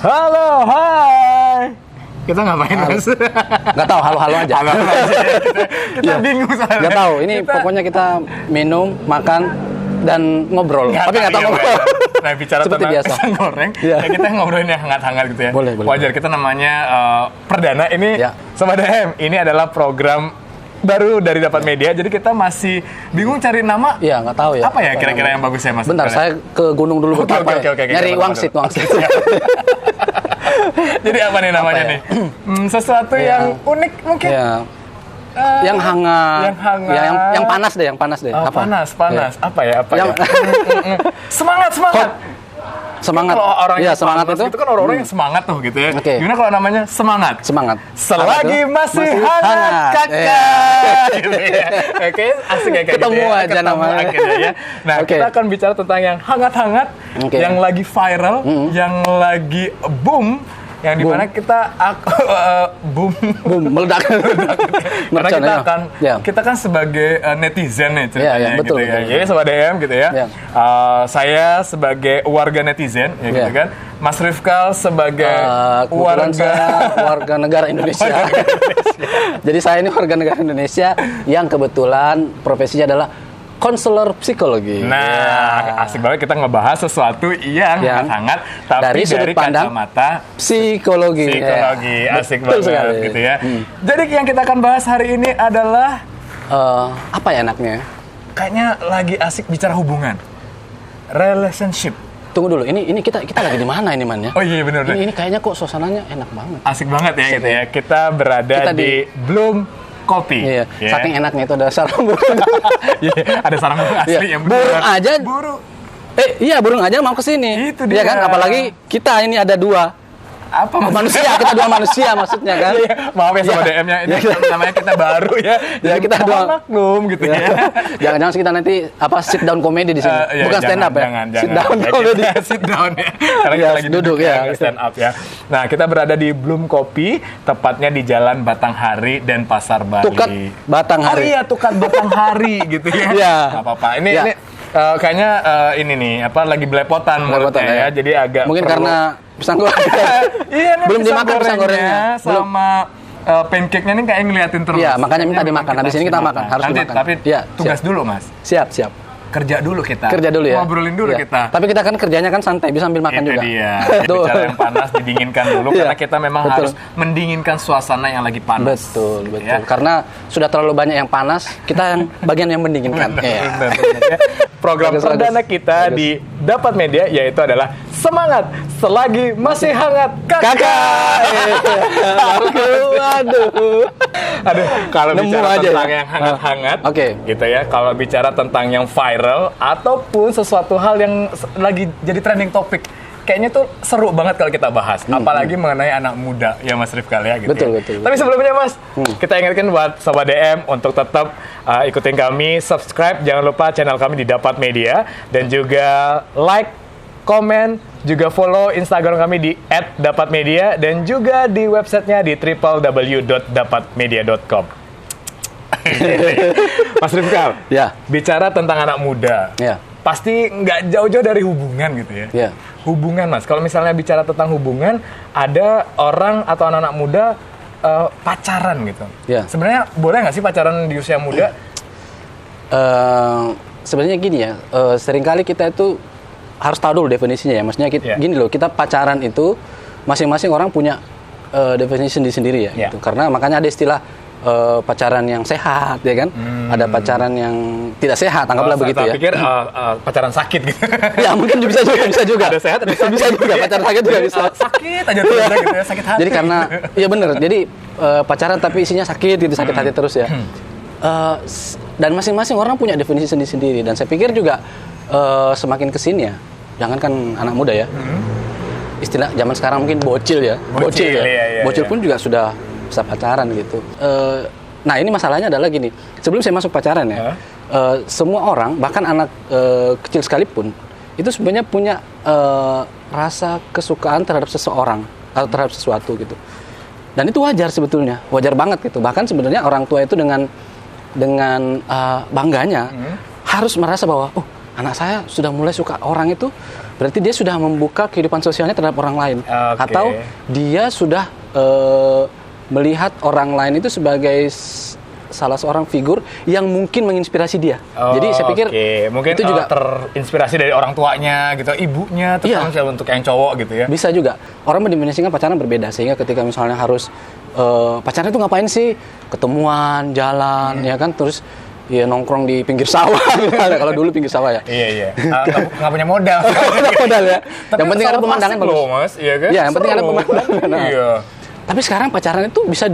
Halo, hai. Kita ngapain, Mas? Nggak tahu, halo-halo aja. Halo aja. Kita bingung soalnya. Nggak tahu, ini pokoknya kita minum, makan, dan ngobrol. Tapi nggak tahu ngobrol. Nah, bicara seperti tentang biasa. pisang goreng, ya kita ngobrolin yang hangat-hangat gitu ya. Boleh. Wajar, kita namanya Perdana. Ini, ya. Sobat DM, ini adalah program baru dari Dapat Media, jadi kita masih bingung cari nama. Iya, nggak tahu ya. Apa ya kira-kira yang bagus ya, Mas? Bentar, saya ke gunung dulu bertapa Oke. nyari wangsit. Jadi apa nih namanya ya? nih? Sesuatu yang unik mungkin. Ya. Yang hangat. Ya, yang panas deh. Oh, apa? Panas. Ya. Apa ya? Semangat. Semangat. Kalau orang ya, yang semangat itu kan orang-orang yang semangat tuh gitu ya. Okay. Gimana kalau namanya semangat? Selagi masih hangat, kakak. Gitu ya. Oke, asik ya kayak Ketemu gitu ya. aja namanya. Akhirnya ya. Nah, kita akan bicara tentang yang hangat-hangat, yang lagi viral, yang lagi boom. Yang dimana kita boom meledak. Karena kita kan sebagai netizen nih ceritanya, ya, betul, gitu ya. betul. Jadi Sobat DM gitu ya. Saya sebagai warga netizen ya gitu kan. Mas Rifkal sebagai warga negara Indonesia. Jadi saya ini warga negara Indonesia yang kebetulan profesinya adalah konselor psikologi. Nah, asik banget kita ngebahas sesuatu yang hangat-hangat tapi dari kacamata psikologi. Asik banget sekali. Gitu ya. Jadi yang kita akan bahas hari ini adalah apa ya enaknya? Kayaknya lagi asik bicara hubungan. Relationship. Tunggu dulu, ini kita lagi di mana ini, Man ya? Oh iya benar. Ini kayaknya kok suasananya enak banget. Asik banget ya gitu ya. Kita berada di Bloom Kopi. Iya. Saking enaknya itu ada sarang burung. Ada sarang burung asli yang burung aja. Burung aja mau ke sini. Itu dia. Iya kan? Apalagi kita ini ada dua. Apa manusia? Kita dua manusia maksudnya kan? Maaf ya sama DM-nya ini namanya kita baru ya. Ya kita dua maklum gitu ya. Jangan kita nanti sit down komedi di sini. Bukan stand up ya. Sit down komedi. Sit down ya. Karena kita lagi duduk ya, stand up ya. Nah, kita berada di Bloom Kopi, tepatnya di Jalan Batanghari dan Pasar Bali. Tukat Batanghari. Oh iya, Tukat Batanghari gitu ya. Iya. Enggak apa-apa. Ini kayaknya ini nih lagi belepotan menurutnya ya. Jadi agak mungkin karena pisang goreng. Iya, belum dimakan pisang gorengnya sama pancake-nya nih kayak ngeliatin terus. Iya, makanya minta dimakan. Habis ini kita makan, harus nanti, dimakan. Tapi tugas dulu, Mas. Siap. Kerja dulu kita. Kerja dulu ya. Ngobrolin dulu kita. Tapi kita kan kerjanya kan santai, bisa sambil makan juga. Itu dia. Bicara yang panas didinginkan dulu karena kita memang harus mendinginkan suasana yang lagi panas. Betul. Karena sudah terlalu banyak yang panas, kita yang bagian yang mendinginkan. Benar. Program perdana kita di Dapat Media yaitu adalah Semangat Selagi Masih Hangat Kakak. Aduh, kalau bicara tentang yang hangat-hangat, gitu ya. Kalau bicara tentang yang viral ataupun sesuatu hal yang lagi jadi trending topik, kayaknya tuh seru banget kalau kita bahas. Apalagi mengenai anak muda ya Mas Rifkal ya gitu. Betul. Tapi sebelumnya Mas, kita ingatkan buat Sobat DM untuk tetap ikutin kami, subscribe, jangan lupa channel kami di Dapat Media dan juga like, komen, juga follow Instagram kami di @dapatmedia dan juga di websitenya di www.dapatmedia.com. Mas Rifkal, bicara tentang anak muda, pasti nggak jauh-jauh dari hubungan gitu ya. Hubungan, Mas. Kalau misalnya bicara tentang hubungan, ada orang atau anak-anak muda pacaran gitu. Sebenarnya boleh nggak sih pacaran di usia muda? Sebenarnya gini ya, seringkali kita itu harus tahu dulu definisinya ya. Maksudnya gini loh, kita pacaran itu masing-masing orang punya definisi sendiri ya. Gitu. Karena makanya ada istilah pacaran yang sehat, ya kan? Ada pacaran yang tidak sehat, anggaplah begitu ya. Saya pikir pacaran sakit gitu. Ya mungkin bisa juga. Ada sehat, ada sakit. Bisa juga, pacaran sakit juga bisa. Sakit aja terus gitu ya, sakit hati. Jadi karena, iya benar. Jadi pacaran tapi isinya sakit gitu, sakit hati terus ya. Dan masing-masing orang punya definisi sendiri-sendiri. Dan saya pikir juga semakin kesini ya, jangankan anak muda ya. Istilah zaman sekarang mungkin bocil ya. Bocil pun juga sudah bisa pacaran gitu. Nah ini masalahnya adalah gini, sebelum saya masuk pacaran ya, semua orang bahkan anak kecil sekalipun itu sebenarnya punya rasa kesukaan terhadap seseorang atau terhadap sesuatu gitu. Dan itu wajar sebetulnya, wajar banget gitu. Bahkan sebenarnya orang tua itu dengan bangganya harus merasa bahwa anak saya sudah mulai suka orang itu, berarti dia sudah membuka kehidupan sosialnya terhadap orang lain. Atau dia sudah melihat orang lain itu sebagai salah seorang figur yang mungkin menginspirasi dia. Jadi saya pikir mungkin itu juga terinspirasi dari orang tuanya gitu, ibunya, terus untuk yang cowok gitu ya. Bisa juga. Orang mendimensikan pacaran berbeda, sehingga ketika misalnya harus pacaran itu ngapain sih? Ketemuan, jalan, ya kan, terus ya nongkrong di pinggir sawah. Kalau dulu pinggir sawah ya. Iya. Nggak punya modal. Modal ya. Tapi yang penting ada pemandangan bagus. Loh, Mas, iya kan? Iya, yang penting ada pemandangan. Iya. Tapi sekarang pacaran itu bisa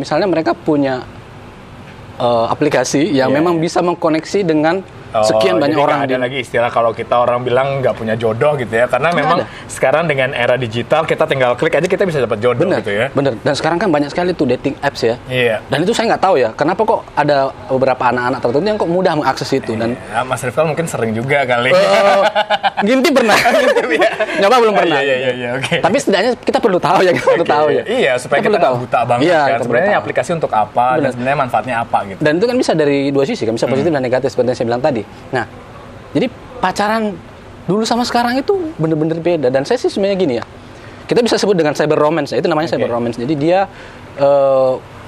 misalnya mereka punya aplikasi yang memang bisa mengkoneksi dengan sekian banyak orang. Ada lagi istilah kalau kita orang bilang nggak punya jodoh gitu ya, karena memang sekarang dengan era digital kita tinggal klik aja kita bisa dapat jodoh. Gitu ya. Bener. Dan sekarang kan banyak sekali tuh dating apps ya. Iya. Dan itu saya nggak tahu ya, kenapa kok ada beberapa anak-anak tertentu yang kok mudah mengakses itu. Dan Mas Rifal mungkin sering juga kali. Ngintip pernah. Nyoba belum pernah. Iya. Oke. Tapi setidaknya kita perlu tahu ya, Iya, supaya kita nggak buta banget kan. Sebenarnya aplikasi untuk apa dan sebenarnya manfaatnya apa gitu. Dan itu kan bisa dari dua sisi kan, bisa positif dan negatif seperti yang saya bilang tadi. Nah, jadi pacaran dulu sama sekarang itu bener-bener beda. Dan saya sih sebenarnya gini ya, kita bisa sebut dengan cyber romance ya, itu namanya cyber romance. Jadi dia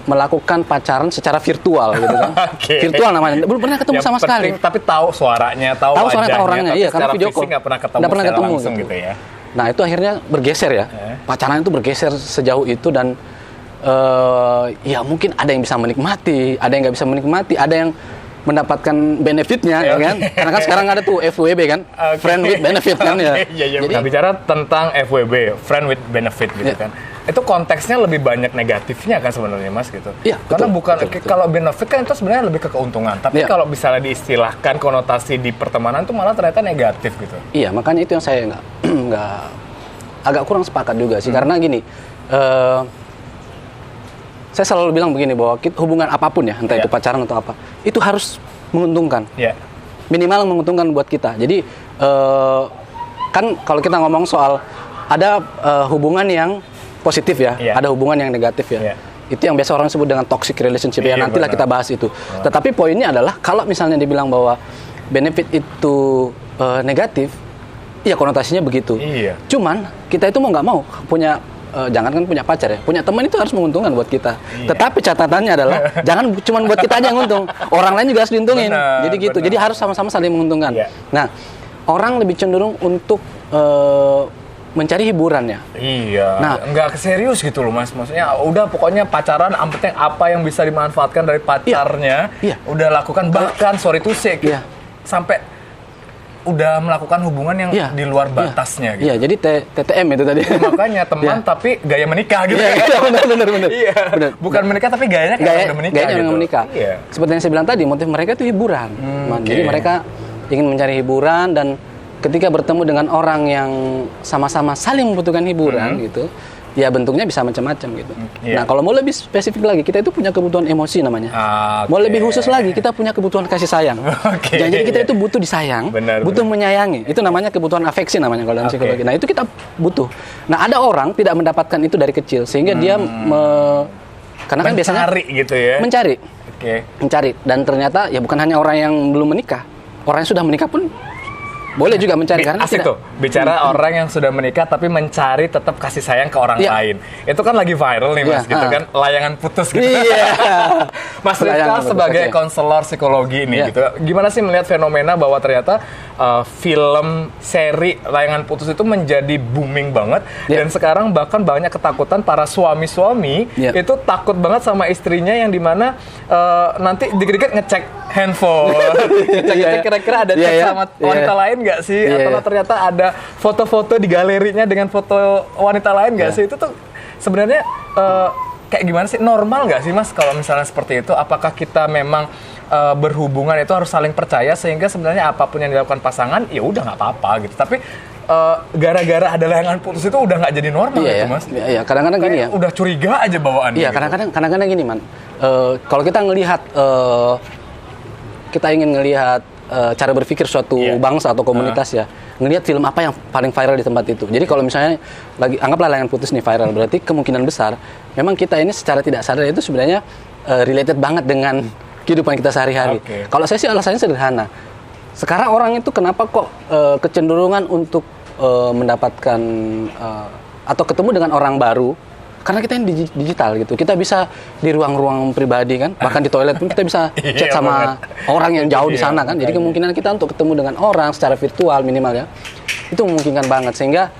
melakukan pacaran secara virtual gitu kan. Virtual namanya, belum pernah ketemu sama sekali. Tapi tahu suaranya, tahu suara orangnya, iya, karena video call nggak pernah ketemu langsung gitu ya. Nah itu akhirnya bergeser ya, pacaran itu bergeser sejauh itu. Dan ya mungkin ada yang bisa menikmati, ada yang nggak bisa menikmati, ada yang mendapatkan benefitnya, ya kan? Karena kan sekarang ada tuh FWB kan, friend with benefit kan ya. Jadi kita bicara tentang FWB, friend with benefit gitu kan. Itu konteksnya lebih banyak negatifnya kan sebenarnya Mas gitu. Iya. Karena betul. Kalau benefit kan itu sebenarnya lebih ke keuntungan. Tapi kalau misalnya diistilahkan konotasi di pertemanan itu malah ternyata negatif gitu. Iya, makanya itu yang saya nggak agak kurang sepakat juga sih. Karena gini. Saya selalu bilang begini, bahwa hubungan apapun ya, entah itu pacaran atau apa, itu harus menguntungkan. Minimal menguntungkan buat kita. Jadi kan kalau kita ngomong soal ada hubungan yang positif ya, ada hubungan yang negatif ya. Itu yang biasa orang sebut dengan toxic relationship ya. Nantilah kita bahas itu. Tetapi poinnya adalah kalau misalnya dibilang bahwa benefit itu negatif, ya konotasinya begitu. Cuman kita itu mau nggak mau punya jangan kan punya pacar ya, punya teman itu harus menguntungkan buat kita. Tetapi catatannya adalah jangan cuma buat kita aja yang untung, orang lain juga harus diuntungin. Jadi gitu. Jadi harus sama-sama saling menguntungkan. Nah, orang lebih cenderung untuk mencari hiburannya. Nah, nggak serius gitu loh Mas. Maksudnya udah pokoknya pacaran, penting apa yang bisa dimanfaatkan dari pacarnya, udah lakukan, bahkan sorry to say, sampai udah melakukan hubungan yang di luar batasnya gitu. Iya, jadi TTM itu tadi. Makanya teman tapi gaya menikah gitu. Benar. Bukan menikah tapi gayanya kayak udah menikah. Gayanya udah menikah. Seperti yang saya bilang tadi, motif mereka itu hiburan. Jadi mereka ingin mencari hiburan, dan ketika bertemu dengan orang yang sama-sama saling membutuhkan hiburan gitu, ya bentuknya bisa macam-macam gitu. Nah, kalau mau lebih spesifik lagi, kita itu punya kebutuhan emosi namanya. Mau lebih khusus lagi, kita punya kebutuhan kasih sayang. Jadi kita itu butuh disayang, butuh menyayangi. Itu namanya kebutuhan afeksi namanya kalau dalam psikologi. Nah, itu kita butuh. Nah, ada orang tidak mendapatkan itu dari kecil, sehingga dia karena kan biasanya mencari gitu ya. Mencari. Dan ternyata ya bukan hanya orang yang belum menikah, orang yang sudah menikah pun boleh juga mencari, karena asik tuh bicara orang yang sudah menikah tapi mencari tetap kasih sayang ke orang lain. Itu kan lagi viral nih Mas gitu kan, layangan putus gitu. Mas Rifka sebagai konselor psikologi ini gitu, gimana sih melihat fenomena bahwa ternyata film seri layangan putus itu menjadi booming banget, dan sekarang bahkan banyak ketakutan para suami-suami itu takut banget sama istrinya, yang dimana nanti dikit-dikit ngecek handphone, ngecek kira-kira ada chat sama wanita lain nggak sih, atau ternyata ada foto-foto di galerinya dengan foto wanita lain nggak sih. Itu tuh sebenarnya kayak gimana sih, normal nggak sih Mas kalau misalnya seperti itu? Apakah kita memang berhubungan itu harus saling percaya, sehingga sebenarnya apapun yang dilakukan pasangan ya udah nggak apa-apa gitu, tapi gara-gara ada layangan putus itu udah nggak jadi normal gitu Mas? Iya, kadang-kadang gini ya, udah curiga aja bawaannya. Iya, kadang-kadang gini man, kalau kita ngelihat kita ingin ngelihat cara berpikir suatu bangsa atau komunitas ya, ngelihat film apa yang paling viral di tempat itu. Jadi kalau misalnya lagi anggaplah layangan putus nih viral, berarti kemungkinan besar memang kita ini secara tidak sadar itu sebenarnya related banget dengan kehidupan kita sehari-hari. Kalau saya sih alasannya sederhana. sekarang orang itu kenapa kok kecenderungan untuk mendapatkan atau ketemu dengan orang baru, karena kita ini digital gitu. Kita bisa di ruang-ruang pribadi kan, bahkan di toilet pun kita bisa chat sama orang yang jauh di sana kan. Jadi kemungkinan kita untuk ketemu dengan orang secara virtual minimal ya, itu memungkinkan banget sehingga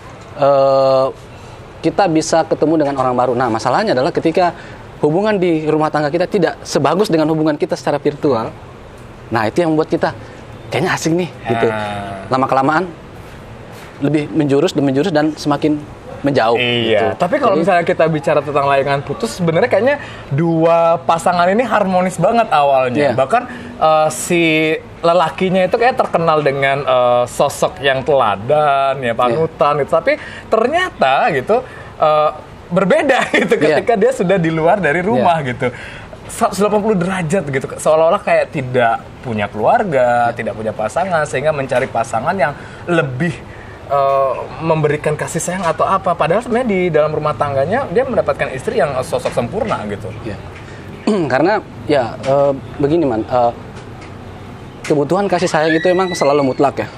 kita bisa ketemu dengan orang baru. Nah, masalahnya adalah ketika hubungan di rumah tangga kita tidak sebagus dengan hubungan kita secara virtual. Nah, itu yang membuat kita kayaknya asik nih gitu. Lama-kelamaan lebih menjurus dan semakin menjauh. Iya. Gitu. Tapi kalau misalnya kita bicara tentang layangan putus, sebenarnya kayaknya dua pasangan ini harmonis banget awalnya. Bahkan si lelakinya itu kayak terkenal dengan sosok yang teladan, ya panutan gitu. Tapi ternyata gitu berbeda gitu ketika dia sudah di luar dari rumah gitu. 180 derajat gitu, seolah-olah kayak tidak punya keluarga, tidak punya pasangan, sehingga mencari pasangan yang lebih memberikan kasih sayang atau apa, padahal sebenarnya di dalam rumah tangganya dia mendapatkan istri yang sosok sempurna gitu. Karena begini man, kebutuhan kasih sayang itu emang selalu mutlak ya.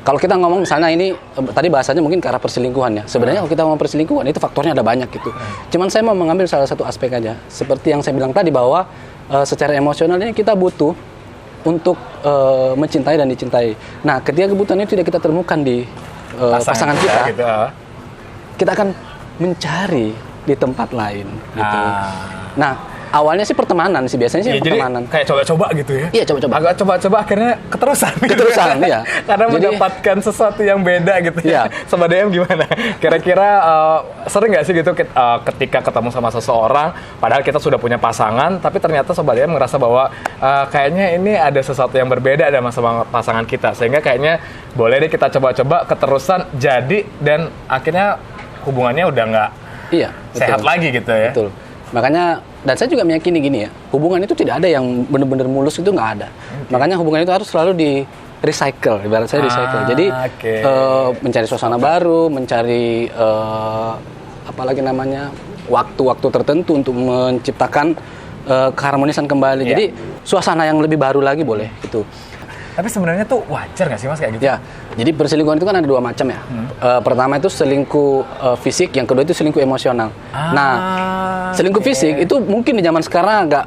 Kalau kita ngomong misalnya ini tadi bahasanya mungkin ke arah perselingkuhan ya. Sebenarnya kalau kita ngomong perselingkuhan itu faktornya ada banyak gitu. Cuman saya mau mengambil salah satu aspek aja. Seperti yang saya bilang tadi bahwa secara emosional ini kita butuh untuk mencintai dan dicintai. Nah, ketika kebutuhan itu tidak kita temukan di pasangan kita, gitu. Kita akan mencari di tempat lain gitu. Nah, awalnya sih pertemanan sih, biasanya sih pertemanan. Jadi kayak coba-coba gitu ya? Iya, coba-coba. Agak coba-coba akhirnya keterusan. Iya. Karena jadi, mendapatkan sesuatu yang beda gitu ya. Sobat DM gimana? Kira-kira sering nggak sih gitu ketika ketemu sama seseorang, padahal kita sudah punya pasangan, tapi ternyata Sobat DM ngerasa bahwa kayaknya ini ada sesuatu yang berbeda sama pasangan kita. Sehingga kayaknya boleh deh kita coba-coba keterusan jadi, dan akhirnya hubungannya udah nggak sehat lagi gitu ya. Betul. Makanya, dan saya juga meyakini gini ya, hubungan itu tidak ada yang benar-benar mulus, itu nggak ada. Makanya hubungan itu harus selalu di recycle, ibarat saya recycle. Jadi mencari suasana baru, mencari apalagi namanya waktu-waktu tertentu untuk menciptakan keharmonisan kembali. Jadi suasana yang lebih baru lagi boleh itu. Tapi sebenarnya tuh wajar nggak sih Mas kayak gitu? Ya, jadi perselingkuhan itu kan ada dua macam ya. Pertama itu selingkuh fisik, yang kedua itu selingkuh emosional. Nah, selingkuh fisik itu mungkin di zaman sekarang agak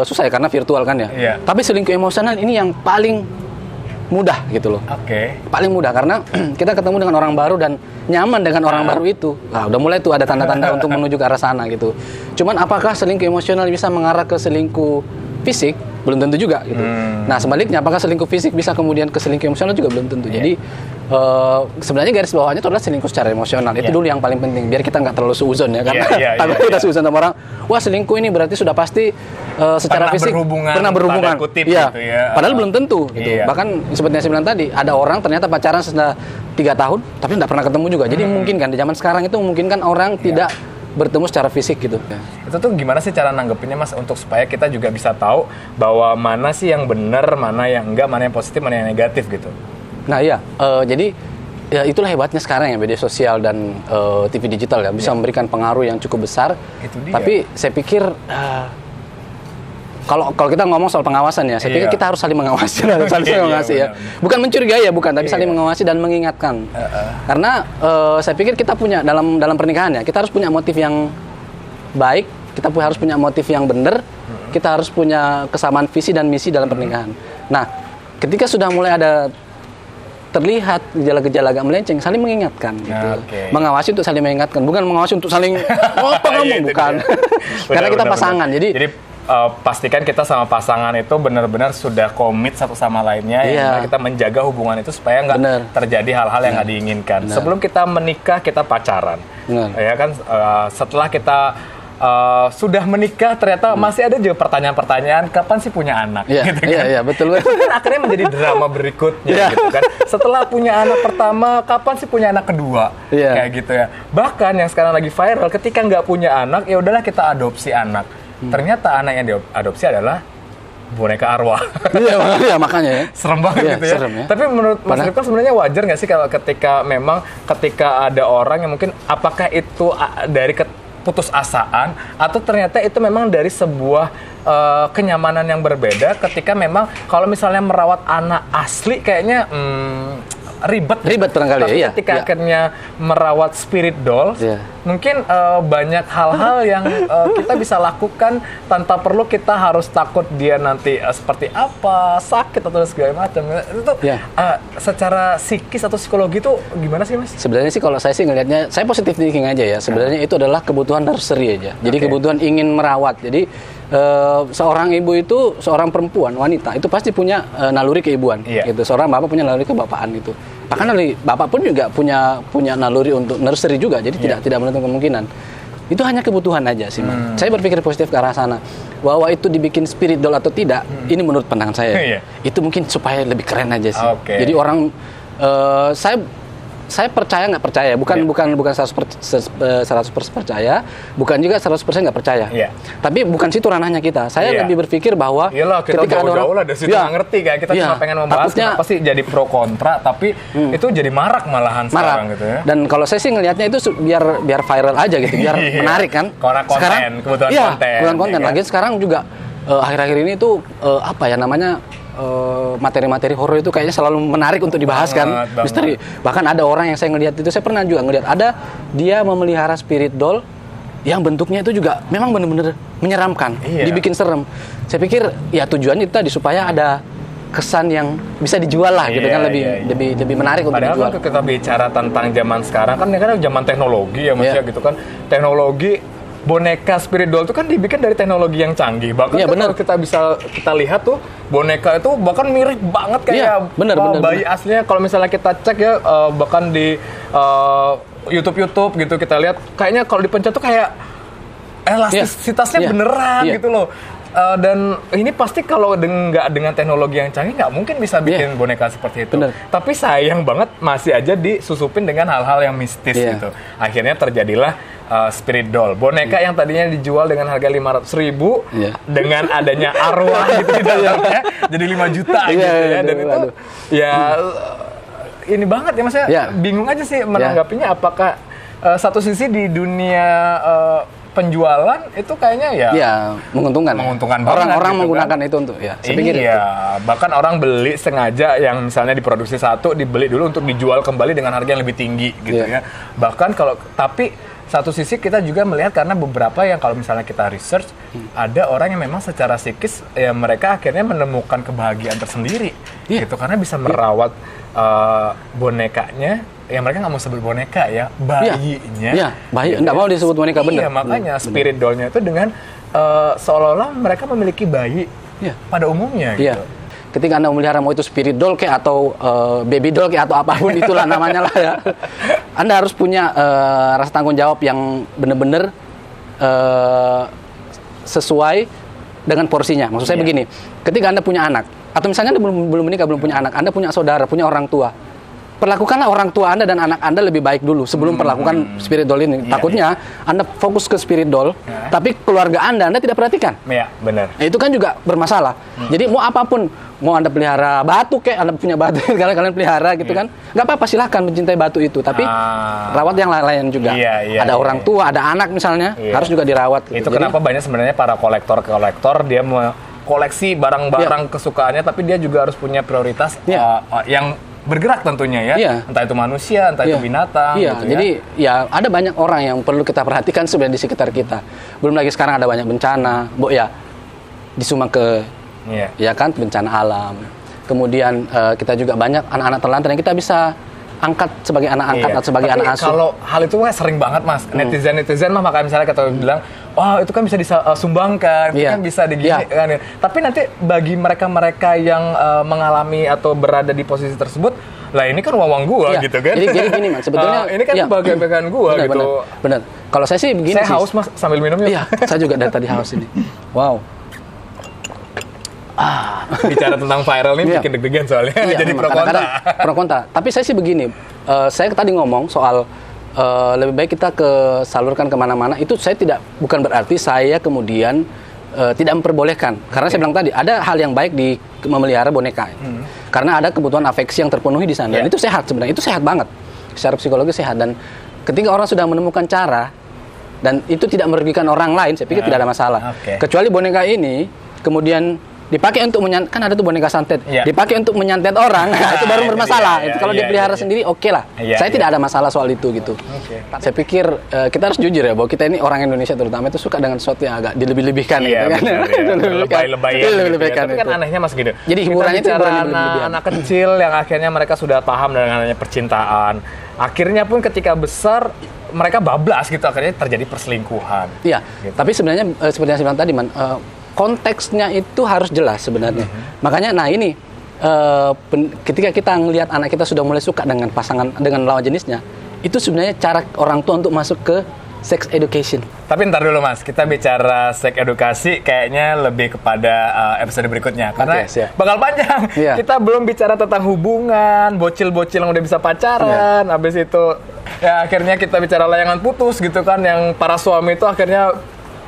susah ya karena virtual kan ya. Tapi selingkuh emosional ini yang paling mudah gitu loh. Paling mudah karena kita ketemu dengan orang baru dan nyaman dengan orang baru itu. Nah, udah mulai tuh ada tanda-tanda untuk menuju ke arah sana gitu. Cuman apakah selingkuh emosional bisa mengarah ke selingkuh fisik? Belum tentu juga gitu. Nah, sebaliknya apakah selingkuh fisik bisa kemudian ke selingkuh emosional juga belum tentu. Jadi sebenarnya garis bawahnya itu adalah selingkuh secara emosional. Itu dulu yang paling penting biar kita nggak terlalu suuzon ya, karena kalau kita suuzon sama orang, wah selingkuh ini berarti sudah pasti secara fisik pernah berhubungan. Gitu ya. Padahal belum tentu gitu. Bahkan seperti yang saya bilang tadi, ada orang ternyata pacaran sudah 3 tahun tapi nggak pernah ketemu juga. Jadi memungkinkan di zaman sekarang itu memungkinkan orang tidak bertemu secara fisik gitu. Itu tuh gimana sih cara nanggepinnya Mas, untuk supaya kita juga bisa tahu bahwa mana sih yang benar, mana yang enggak, mana yang positif, mana yang negatif gitu. Nah jadi ya itulah hebatnya sekarang ya media sosial dan TV digital ya, bisa memberikan pengaruh yang cukup besar. Itu dia. Tapi saya pikir kalau kita ngomong soal pengawasan ya, saya pikir kita harus saling mengawasi ya. Bukan mencurigai ya, bukan, tapi saling mengawasi dan mengingatkan. Karena saya pikir kita punya dalam pernikahan ya, kita harus punya motif yang baik, kita harus punya motif yang benar, kita harus punya kesamaan visi dan misi dalam pernikahan. Nah, ketika sudah mulai ada terlihat gejala-gejala agak melenceng, saling mengingatkan gitu. Mengawasi untuk saling mengingatkan, bukan mengawasi untuk saling apa kamu, bukan. Karena kita pasangan. Jadi pastikan kita sama pasangan itu benar-benar sudah komit satu sama lainnya, yang kita menjaga hubungan itu supaya nggak terjadi hal-hal yang nggak diinginkan. Sebelum kita menikah kita pacaran, ya kan. Setelah kita sudah menikah ternyata masih ada juga pertanyaan-pertanyaan, kapan sih punya anak? Gitu kan? Iya, betul. Itu kan akhirnya menjadi drama berikutnya gitu kan. Setelah punya anak pertama, kapan sih punya anak kedua? Kayak gitu ya. Bahkan yang sekarang lagi viral, ketika nggak punya anak, ya udahlah kita adopsi anak. Ternyata anak yang diadopsi adalah boneka arwah. Iya, makanya ya. Serem banget gitu ya. Serem, ya. Tapi menurut Mas Rifkan sebenarnya wajar nggak sih kalau ketika ada orang yang mungkin apakah itu dari keputusasaan atau ternyata itu memang dari sebuah kenyamanan yang berbeda ketika memang kalau misalnya merawat anak asli kayaknya ribet barangkali. Tapi ketika akhirnya merawat spirit dolls, mungkin banyak hal-hal yang kita bisa lakukan tanpa perlu kita harus takut dia nanti seperti apa, sakit atau segala macam. Itu secara psikis atau psikologi itu gimana sih, Mas? Sebenarnya sih kalau saya sih ngelihatnya, saya positive thinking aja ya. Sebenarnya itu adalah kebutuhan nursery aja. Jadi kebutuhan ingin merawat. Jadi seorang ibu itu, seorang perempuan, wanita itu pasti punya naluri keibuan. Gitu. Seorang bapak punya naluri kebapaan gitu. Bahkan bapak pun juga punya naluri untuk nursery juga. Jadi tidak menutup kemungkinan. Itu hanya kebutuhan aja sih, Mas. Saya berpikir positif ke arah sana. Bahwa itu dibikin spirit doll atau tidak, ini menurut pandangan saya. Itu mungkin supaya lebih keren aja sih. Jadi orang saya percaya nggak percaya, bukan 100% percaya, bukan juga 100% nggak percaya. Tapi bukan situ ranahnya kita. Saya lebih berpikir bahwa kita ketika ada orang dari situ nggak ngerti kan, kita cuma pengen membahas kenapa sih jadi pro kontra, tapi itu jadi marak malahan sekarang gitu ya. Dan kalau saya sih ngelihatnya itu biar viral aja gitu, biar menarik kan. Karena konten, kebutuhan konten. Lagi sekarang juga akhir-akhir ini tuh materi-materi horor itu kayaknya selalu menarik untuk dibahas kan, misteri. Bahkan ada orang yang saya ngelihat itu, saya pernah juga ngelihat ada dia memelihara spirit doll yang bentuknya itu juga memang benar-benar menyeramkan, dibikin serem. Saya pikir ya tujuannya itu tadi supaya ada kesan yang bisa dijual lah gitu kan, lebih menarik untuk dijual. Padahal kita bicara tentang zaman sekarang kan zaman teknologi ya Mas ya gitu kan. Teknologi boneka spirit doll itu kan dibikin dari teknologi yang canggih. Bahkan kalau kita lihat tuh boneka itu bahkan mirip banget kayak bayi aslinya. Kalau misalnya kita cek ya bahkan di YouTube gitu kita lihat kayaknya kalau dipencet tuh kayak elastisitasnya beneran gitu loh. Dan ini pasti kalau nggak dengan teknologi yang canggih nggak mungkin bisa bikin boneka seperti itu. Tapi sayang banget masih aja disusupin dengan hal-hal yang mistis gitu. Akhirnya terjadilah spirit doll, boneka yang tadinya dijual dengan harga 500.000 dengan adanya arwah gitu di dalamnya jadi 5 juta gitu ya. Dan itu ini banget ya Mas ya. Bingung aja sih menanggapinya, apakah satu sisi di dunia penjualan itu kayaknya menguntungkan orang gitu menggunakan kan? Itu untuk saya pikir bahkan orang beli sengaja yang misalnya diproduksi satu dibeli dulu untuk dijual kembali dengan harga yang lebih tinggi gitu ya. Bahkan tapi satu sisi kita juga melihat karena beberapa yang kalau misalnya kita research ada orang yang memang secara psikis ya mereka akhirnya menemukan kebahagiaan tersendiri gitu karena bisa merawat bonekanya. Ya mereka nggak mau sebut boneka ya, bayinya. Bayi nggak mau disebut boneka, bener. Makanya spirit doll-nya itu dengan seolah-olah mereka memiliki bayi pada umumnya gitu. Ketika Anda memelihara mau itu spirit doll kayak atau baby doll kayak atau apapun itulah namanya lah ya. Anda harus punya rasa tanggung jawab yang benar-benar sesuai dengan porsinya. Maksud saya begini, ketika Anda punya anak atau misalnya Anda belum menikah, belum punya anak, Anda punya saudara, punya orang tua, perlakukanlah orang tua Anda dan anak Anda lebih baik dulu sebelum perlakukan spirit doll ini. Takutnya Anda fokus ke spirit doll, tapi keluarga Anda tidak perhatikan. Iya, benar. Itu kan juga bermasalah. Jadi mau apapun, mau Anda pelihara batu kayak Anda punya batu kalian pelihara gitu kan, nggak apa-apa, silahkan mencintai batu itu, tapi rawat yang lain juga. Ada orang tua, ada anak misalnya, harus juga dirawat. Gitu. Itu kenapa banyak sebenarnya para kolektor dia koleksi barang-barang kesukaannya, tapi dia juga harus punya prioritas yang bergerak tentunya ya, entah itu manusia, entah itu binatang. Gitu jadi ada banyak orang yang perlu kita perhatikan sebenarnya di sekitar kita. Belum lagi sekarang ada banyak bencana, di Sumatera, ya kan, bencana alam. Kemudian kita juga banyak anak-anak terlantar yang kita bisa angkat sebagai anak angkat atau sebagai anak asuh. Kalau hal itu sering banget Mas, netizen mah makanya misalnya kata bilang, itu kan bisa disumbangkan, itu kan bisa digini kan. Tapi nanti bagi mereka yang mengalami atau berada di posisi tersebut, lah ini kan uang gua gitu kan. Jadi gini Mas, sebetulnya ini kan bagian gua gitu. Benar. Kalau saya sih begini. Saya haus Mas sambil minum ya. Saya juga dari tadi haus ini. Wow. Bicara tentang viral ini bikin deg-degan soalnya jadi pro kontra. Tapi saya sih begini, saya tadi ngomong soal lebih baik kita salurkan kemana-mana. Itu saya bukan berarti saya kemudian tidak memperbolehkan. Karena saya bilang tadi ada hal yang baik di memelihara boneka. Karena ada kebutuhan afeksi yang terpenuhi di sana. Dan itu sehat sebenarnya. Itu sehat banget. Secara psikologi sehat. Dan ketika orang sudah menemukan cara dan itu tidak merugikan orang lain, saya pikir tidak ada masalah. Kecuali boneka ini kemudian dipakai untuk kan ada tuh boneka santet, dipakai untuk menyantet orang, nah, itu baru bermasalah. Itu kalau dipelihara sendiri oke lah. Saya tidak ada masalah soal itu gitu. Saya pikir kita harus jujur ya bahwa kita ini orang Indonesia terutama itu suka dengan sesuatu yang agak dilebih-lebihkan gitu kan. Lebay-lebay gitu. Tapi kan anehnya Mas gitu. Jadi hiburannya itu anak kecil yang akhirnya mereka sudah paham dengan adanya percintaan. Akhirnya pun ketika besar mereka bablas gitu, akhirnya terjadi perselingkuhan. Iya. Gitu. Tapi sebenarnya seperti yang saya bilang tadi, konteksnya itu harus jelas sebenarnya. Makanya, nah ini ketika kita ngelihat anak kita sudah mulai suka dengan pasangan, dengan lawan jenisnya, itu sebenarnya cara orang tua untuk masuk ke sex education. Tapi ntar dulu Mas, kita bicara sex edukasi kayaknya lebih kepada episode berikutnya. Karena bakal panjang. Kita belum bicara tentang hubungan, bocil-bocil yang udah bisa pacaran, habis itu ya akhirnya kita bicara layangan putus gitu kan, yang para suami itu akhirnya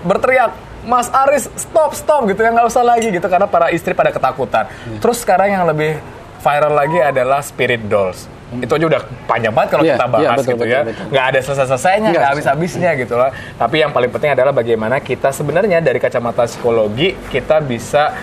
berteriak, Mas Aris, stop gitu ya, nggak usah lagi gitu, karena para istri pada ketakutan. Terus sekarang yang lebih viral lagi adalah spirit dolls. Itu aja udah panjang banget kalau kita bahas betul. Nggak ada selesai-selesainya, nggak habis-habisnya gitu loh. Tapi yang paling penting adalah bagaimana kita sebenarnya dari kacamata psikologi, kita bisa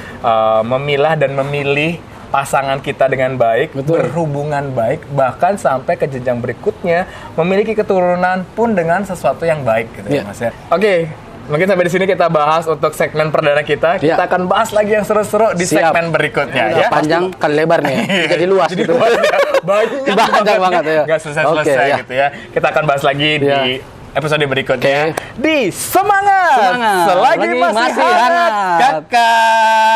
memilah dan memilih pasangan kita dengan baik, berhubungan baik, bahkan sampai ke jenjang berikutnya, memiliki keturunan pun dengan sesuatu yang baik gitu ya Mas ya. Oke. Mungkin sampai di sini kita bahas untuk segmen perdana kita. Kita akan bahas lagi yang seru-seru di segmen berikutnya. Panjang kali lebar nih. Jadi luas gitu. Banyak banget ya. Gak selesai gitu ya. Kita akan bahas lagi di episode berikutnya. Di Semangat. Selagi masih hangat. Kakak.